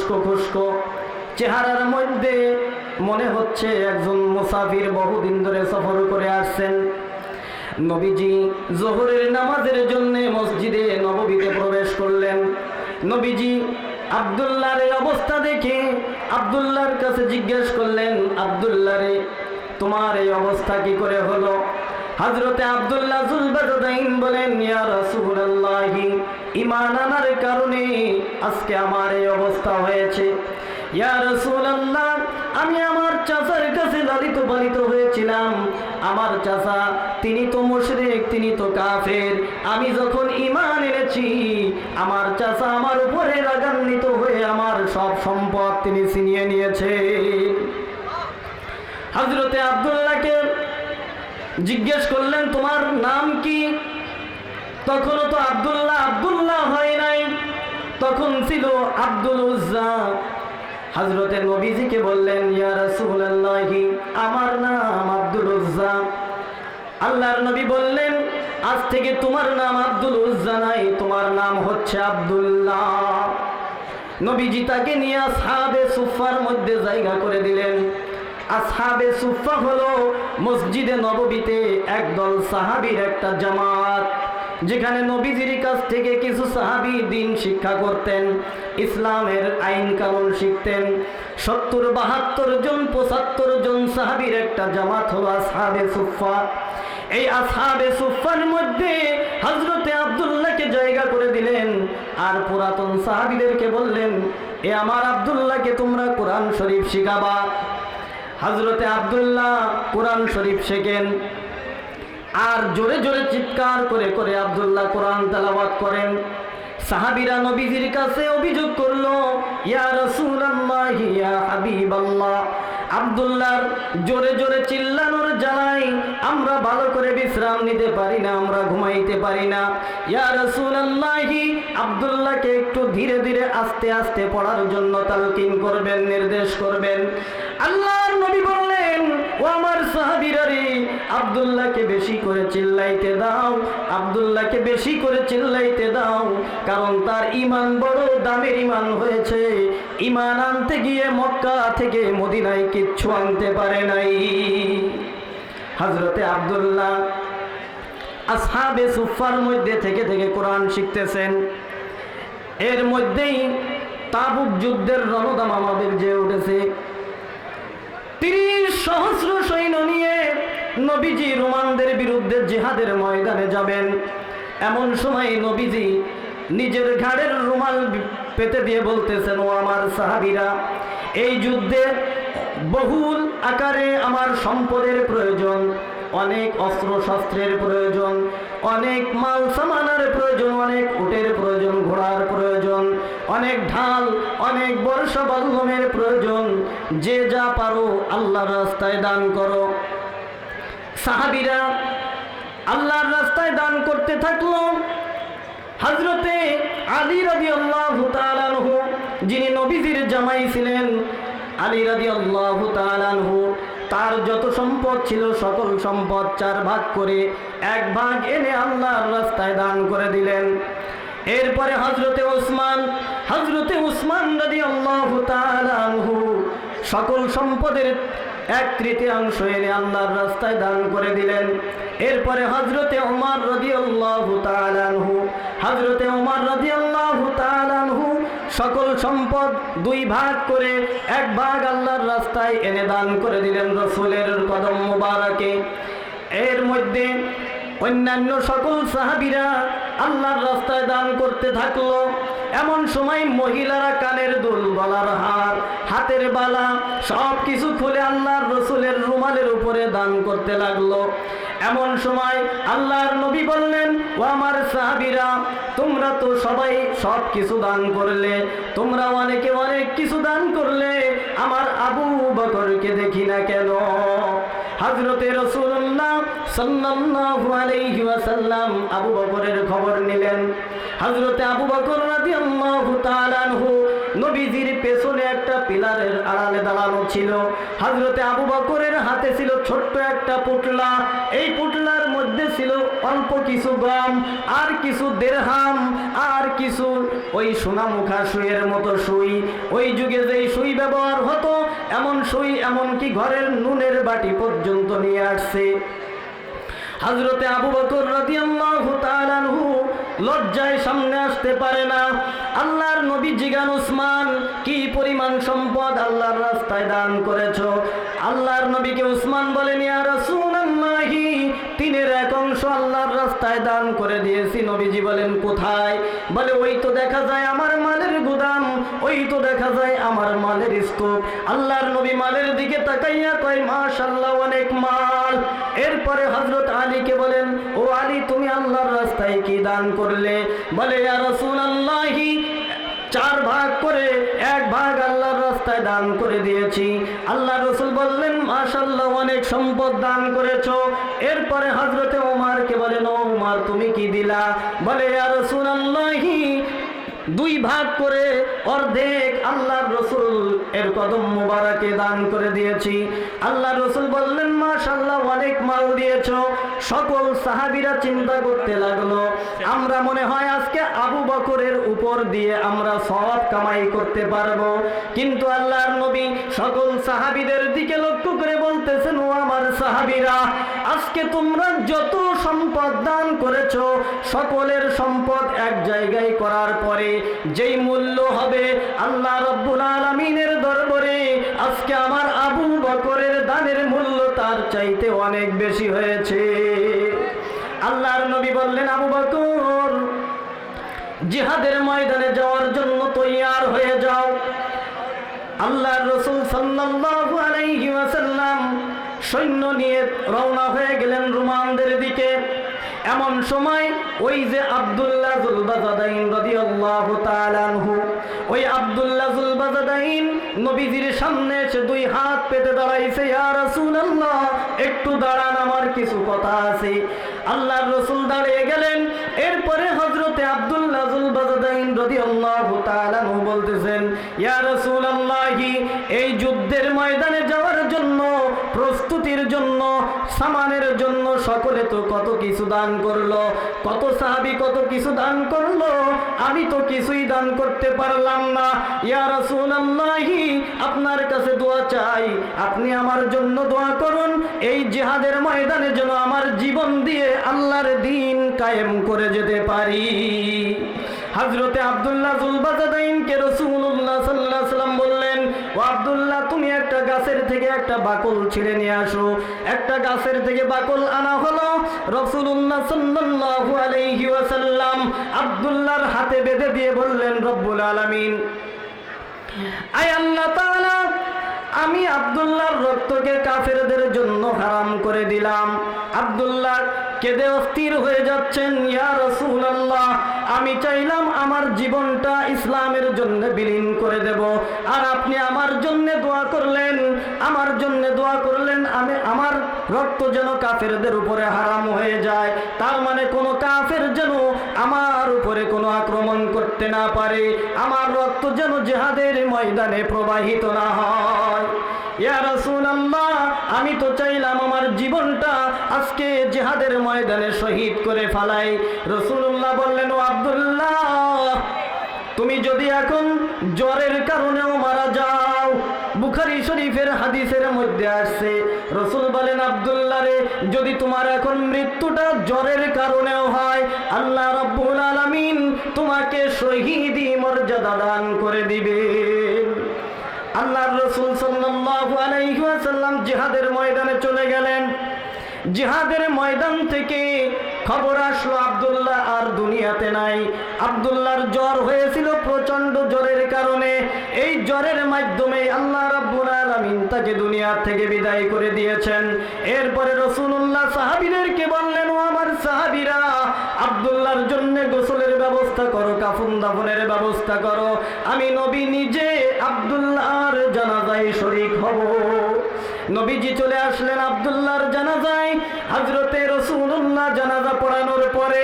উস্কো খুস্কো, চেহারার মধ্যে মনে হচ্ছে একজন মুসাফির, বহুদিন ধরে সফর করে আসছেন। নবীজি যোহরের নামাজের জন্য মসজিদে নববীতে প্রবেশ করলেন। নবীজি আব্দুল্লাহর এই অবস্থা দেখে আব্দুল্লাহর কাছে জিজ্ঞেস করলেন, আব্দুল্লাহ রে, তোমার এই অবস্থা কি করে হলো? হযরতে আব্দুল্লাহ যুলবাদাইন বলেন, ইয়া রাসূলুল্লাহ, ঈমান আনার কারণে আজকে আমার এই অবস্থা হয়েছে। ইয়া রাসূলুল্লাহ, আমি আমার চাচার কাছে লালিত পালিত হয়েছিলাম। আমার চাচা তিনি তো মুশরিক, তিনি তো কাফের। আমি যখন ঈমান এনেছি, আমার চাচা আমার উপরে রাগান্বিত হয়ে আমার সব সম্পদ তিনি ছিনিয়ে নিয়েছে। হযরতে আব্দুল্লাহকে জিজ্ঞেস করলেন, তোমার নাম কি? তখনও তো আব্দুল্লাহ আব্দুল্লাহ হয় নাই, তখন ছিল আব্দুল উজ্জা। হযরতে নবীজিকে বললেন, ইয়া রাসূলুল্লাহ, আমার নাম আব্দুল উজ্জা। আল্লাহর নবী বললেন, আজ থেকে তোমার নাম আব্দুল উজ্জা নাই, তোমার নাম হচ্ছে আব্দুল্লাহ। নবীজি তাকে নিয়ে আসহাবে সুফফার মধ্যে জায়গা করে দিলেন। আসহাবে সুফফা হলো মসজিদে নববীতে একদল সাহাবীর একটা জামাত, যেখানে নবীজির কাছ থেকে কিছু সাহাবী দ্বীন শিক্ষা করতেন, ইসলামের আইন কানুন শিখতেন। ৭০-৭২ জন ৭৫ জন সাহাবীর একটা জামাত হলো আসহাবে সুফফা। এই আসহাবে সুফফার মধ্যে হযরতে আব্দুল্লাহকে জায়গা করে দিলেন, আর পুরাতন সাহাবীদেরকে বললেন, এ আমার আব্দুল্লাহকে তোমরা কোরআন শরীফ শিখাবা। হযরতে আব্দুল্লাহ কোরআন শরীফ শেখেন, আর জোরে জোরে চিৎকার করে করে আব্দুল্লাহ কোরআন তেলাওয়াত করেন। সাহাবীরা নবীজির কাছে অভিযোগ করলো, ইয়া রাসূলুল্লাহ, ইয়া হাবিবাল্লাহ, আব্দুল্লাহর জোরে জোরে চিল্লানোর জ্বালায় আমরা ভালো করে বিশ্রাম নিতে পারি না, আমরা ঘুমাইতে পারি না। ইয়া রাসূলুল্লাহ, আব্দুল্লাহকে একটু ধীরে ধীরে আস্তে আস্তে পড়ার জন্য তালকিন করবেন, নির্দেশ করবেন। আল্লাহর নবী বললেন, ও আমার সাহাবীরা রে, আব্দুল্লাহকে বেশি করে চিল্লাইতে দাও, আব্দুল্লাহকে বেশি করে চিল্লাইতে দাও, কারণ তার ঈমান বড় দামের ঈমান হয়েছে। ঈমান আনতে গিয়ে মক্কা থেকে মদিনায় কিচ্ছু আনতে পারে নাই। হযরতে আব্দুল্লাহ আসহাবে সুফফার মধ্যে থেকে থেকে কোরআন শিখতেছেন। এর মধ্যেই তাবুক যুদ্ধের রণদামামা বেজে উঠেছে। ৩০ সহস্র সৈন্য নিয়ে নবীজি রোমানদের বিরুদ্ধে জিহাদের ময়দানে যাবেন। এমন সময় নবীজি নিজের ঘাড়ের রুমাল পেতে দিয়ে বলতেছেন, ও আমার সাহাবীরা, এই যুদ্ধে বহুল আকারে আমার সম্পদের প্রয়োজন, অনেক অস্ত্র শস্ত্রের প্রয়োজন, অনেক মাল সামানের প্রয়োজন, অনেক উটের প্রয়োজন, ঘোড়ার প্রয়োজন, অনেক ঢাল, অনেক বর্ষা বল্লমের প্রয়োজন। যে যা পারো আল্লাহর রাস্তায় দান করো। সাহাবীরা আল্লাহর রাস্তায় দান করতে থাকলো। হযরতে আলী রাদিয়াল্লাহু তাআলা আনহু, যিনি নবীজির জামাই ছিলেন, আলী রাদিয়াল্লাহু তাআলা আনহু তার যত সম্পদ ছিল সকল সম্পদ 4 ভাগ করে 1 ভাগ এনে আল্লাহর রাস্তায় দান করে দিলেন। এরপরে হযরতে উসমান রাদিয়াল্লাহু তাআলা আনহু সকল সম্পদের 1/3 এনে আল্লাহর রাস্তায় দান করে দিলেন। এরপরে হযরতে ওমর রাদিয়াল্লাহু তাআলা আনহু সকল সম্পদ 2 ভাগ করে 1 ভাগ আল্লাহর রাস্তায় এনে দান করে দিলেন রাসূলের কদম মোবারকে। এর মধ্যে অন্যান্য সকল সাহাবীরা আল্লাহর রাস্তায় দান করতে থাকলো। এমন সময় মহিলারা কানের দুল, গলার হার, হাতের বালা সব কিছু খুলে আল্লাহর রাসূলের রুমালের উপরে দান করতে লাগলো। এমন সময় আল্লাহর নবী বললেন, ও আমার সাহাবীরা, তোমরা তো সবাই সব কিছু দান করলে, তোমরা অনেকে অনেক কিছু দান করলে, আমার আবু বকরকে দেখি না কেন? হযরতে রাসূলুল্লাহ সাল্লাল্লাহু আলাইহি ওয়াসাল্লাম আবু বকরের খবর নিলেন। হযরতে আবু বকর রাদিয়াল্লাহু তাআলা আনহু নবীজির পেছনে একটা পিলারের আড়ালে দাঁড়ানো ছিল। হযরতে আবু বকরের হাতে ছিল ছোট্ট একটা পুটলা। এই পুটলার মধ্যে মধ্যে ছিল অল্প কিছু গম, আর কিছু দিরহাম, আর কিছু ওই সোনামুখা সুইয়ের মতো সুই। ওই যুগে যেই সুই ব্যবহার হতো, এমন সুই এমনকি ঘরের নুনের বাটি পর্যন্ত নিয়ে আসছে। হযরতে আবু বকর রাদিয়াল্লাহু তাআলা আনহু লজ্জায় সামনে আসতে পারে না। আল্লাহর নবী জিগান, উসমান কি পরিমাণ সম্পদ আল্লাহর রাস্তায় দান করেছো? আল্লাহর নবীকে উসমান বলেন, ইয়া রাসূলুল্লাহি, 3/1 অংশ আল্লাহর রাস্তায় দান করে দিয়েছি। নবীজি বলেন, কোথায়? বলে, ওই তো দেখা যায় আমার মালের গুদাম, ওই তো দেখা যায় আমার মালের স্তূপ। আল্লাহর নবী মালের দিকে তাকাইয়া কয়, মাশাআল্লাহ, অনেক মাল। এরপরে হযরত আলীকে বলেন, ও আলী, তুমি আল্লাহর রাস্তায় কি দান করলে? বলে, ইয়া রাসূলুল্লাহি, 4 ভাগ করে 1 ভাগ আল্লাহর রাস্তায় দান করে দিয়েছি। আল্লাহ রাসূল বললেন, মাশাআল্লাহ, অনেক সম্পদ দান করেছো। এরপরে হযরতে ওমরকে বলেন, ও ওমর, তুমি কি দিলা? বলে, ইয়া রাসূলুল্লাহি, 2 ভাগ করে অর্ধেক আল্লাহর রাসূল এর কদম মুবারকে দান করে দিয়েছি। আল্লাহর রাসূল বললেন, মাশাআল্লাহ, অনেক মাল দিয়েছো। সকল সাহাবীরা চিন্তা করতে লাগলো, আমরা মনে হয় আজকে আবু বকরের উপর দিয়ে আমরা সওয়াব কামাই করতে পারবো। কিন্তু আল্লাহর নবী সকল সাহাবীদের দিকে লক্ষ্য করে বলতেছেন, ও আমার সাহাবীরা, আজকে তোমরা যত সম্পদ দান করেছো, সকলের সম্পদ এক জায়গায় করার পরে যেই মূল্য হবে আল্লাহ রাব্বুল আলামিনের দরবারে, আজকে আমার আবু বকরের দানের মূল্য তার চাইতে অনেক বেশি হয়েছে। আল্লাহর নবী বললেন, আবু বকর, জিহাদের ময়দানে যাওয়ার জন্য তৈয়ার হয়ে যাও। আল্লাহর রাসূল সাল্লাল্লাহু আলাইহি ওয়াসাল্লাম সৈন্য নিয়ে রওনা হয়ে গেলেন রোমানদের দিকে। এমন সময় ওই যে আব্দুল্লাহ যুলবাজাদাইন রাদিয়াল্লাহু তাআলা আনহু, ওই আব্দুল্লাহ যুলবাজাদাইন নবীজির সামনে এসে 2 হাত পেতে দাঁড়াইছে, ইয়া রাসূলুল্লাহ, একটু দাঁড়ান, আমার কিছু কথা আছে। আল্লাহর রাসূল দাঁড়িয়ে গেলেন। এরপরে হযরতে আব্দুল্লাহ যুলবাজাদাইন রাদিয়াল্লাহু তাআলা আনহু বলতেছেন, ইয়া রাসূলুল্লাহি, এই যুদ্ধের ময়দানে যাওয়ার জন্য, প্রস্তুতির জন্য, সামানের জন্য সকলে তো কত কিছু দান করলো, কত সাহাবী কত কিছু দান করলো, আমি তো কিছুই দান করতে পারলাম না। ইয়া রাসূলুল্লাহি, আপনার কাছে দোয়া চাই, আপনি আমার জন্য দোয়া করুন, এই জিহাদের ময়দানে যেন আমার জীবন দিয়ে আল্লাহর দ্বীন কায়েম করে যেতে পারি। হযরতে আব্দুল্লাহ যুলবাজাদাইনকে রাসূলুল্লাহ সাল্লাল্লাহু আলাইহি ওয়াসাল্লাম বললেন, ও আব্দুল্লাহ, তুমি একটা গাছের থেকে একটা বাকল ছিঁড়ে নিয়ে আসো। একটা গাছের থেকে বাকল আনা হলো। রাসূলুল্লাহ সাল্লাল্লাহু আলাইহি ওয়াসাল্লাম আব্দুল্লাহর হাতে বেঁধে দিয়ে বললেন, রব্বুল আলামিন, আয় আল্লাহ তাআলা, আমি আব্দুল্লাহর রক্তকে কাফেরদের জন্য হারাম করে দিলাম। আব্দুল্লাহ কেঁদে অস্থির হয়ে যাচ্ছেন, ইয়া রাসূলুল্লাহ, আমি চাইলাম আমার জীবনটা ইসলামের জন্য বিলীন করে দেব, আর আপনি আমার জন্য দোয়া করলেন, আমার জন্য দোয়া করলেন, আমার রক্ত যেন কাফেরদের উপরে হারাম হয়ে যায়। তার মানে কোনো কাফের যেন আমার উপরে কোনো আক্রমণ করতে না পারে, আমার রক্ত যেন জিহাদের ময়দানে প্রবাহিত না হয়। ইয়া রাসূলুল্লাহ, আমি তো চাইলাম আমার জীবনটা আজকে জিহাদের ময়দানে শহীদ করে ফেলাই। রাসূলুল্লাহ বললেন, ও আব্দুল্লাহ, তুমি যদি এখন জ্বরের কারণেও মারা যাও, বুখারী শরীফের হাদিসের মধ্যে আসছে, রাসূল বলেন, আব্দুল্লাহ রে, যদি তোমার এখন মৃত্যুটা জ্বরের কারণেও হয়, আল্লাহ রাব্বুল আলামিন তোমাকে শহীদি মর্যাদা দান করে দিবেন। আল্লাহর রাসূল সাল্লাল্লাহু আলাইহি ওয়াসাল্লাম জিহাদের ময়দানে চলে গেলেন। জিহাদের ময়দান থেকে খবর আসলো আব্দুল্লাহ আর দুনিয়াতে নাই। আব্দুল্লাহর জ্বর হয়েছিল, প্রচন্ড জ্বরের কারণে। এই জ্বরের মাধ্যমে আল্লাহ রাব্বুল আলামিন তাকে দুনিয়া থেকে বিদায় করে দিয়েছেন। এরপরে রাসূলুল্লাহ সাহাবীদেরকে বললেন, ও আমার সাহাবীরা, আব্দুল্লাহর জন্য গোসলের ব্যবস্থা করো, কাফন দাফনের ব্যবস্থা করো, আমি নবী নিজে আব্দুল্লাহর জানাজায় শরীক হব। নবীজি চলে আসলেন আব্দুল্লাহর জানাজায়। হযরতে রাসূলুল্লাহ জানাজা পড়ানোর পরে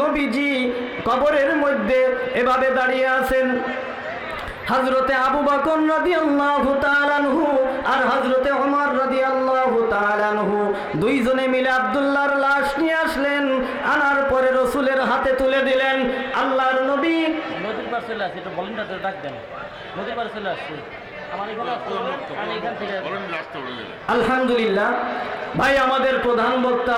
নবীজি কবরের মধ্যে এভাবে দাঁড়িয়ে আছেন। হযরতে আবু বকর রাদিয়াল্লাহু তাআলা আনহু আর হযরতে ওমর রাদিয়াল্লাহু তাআলা আনহু দুইজনে মিলে আব্দুল্লাহর লাশ নিয়ে আসলেন। বলে দিলেন। আল্লাহর নবী নদীর পার চলে আসছে, একটু ভলেন্টিয়ারদের ডাক দেন। নদীর পার চলে আসছে, আমার এখানে আসতে হবে, আমি এখান থেকে আলহামদুলিল্লাহ ভাই, আমাদের প্রধান বক্তা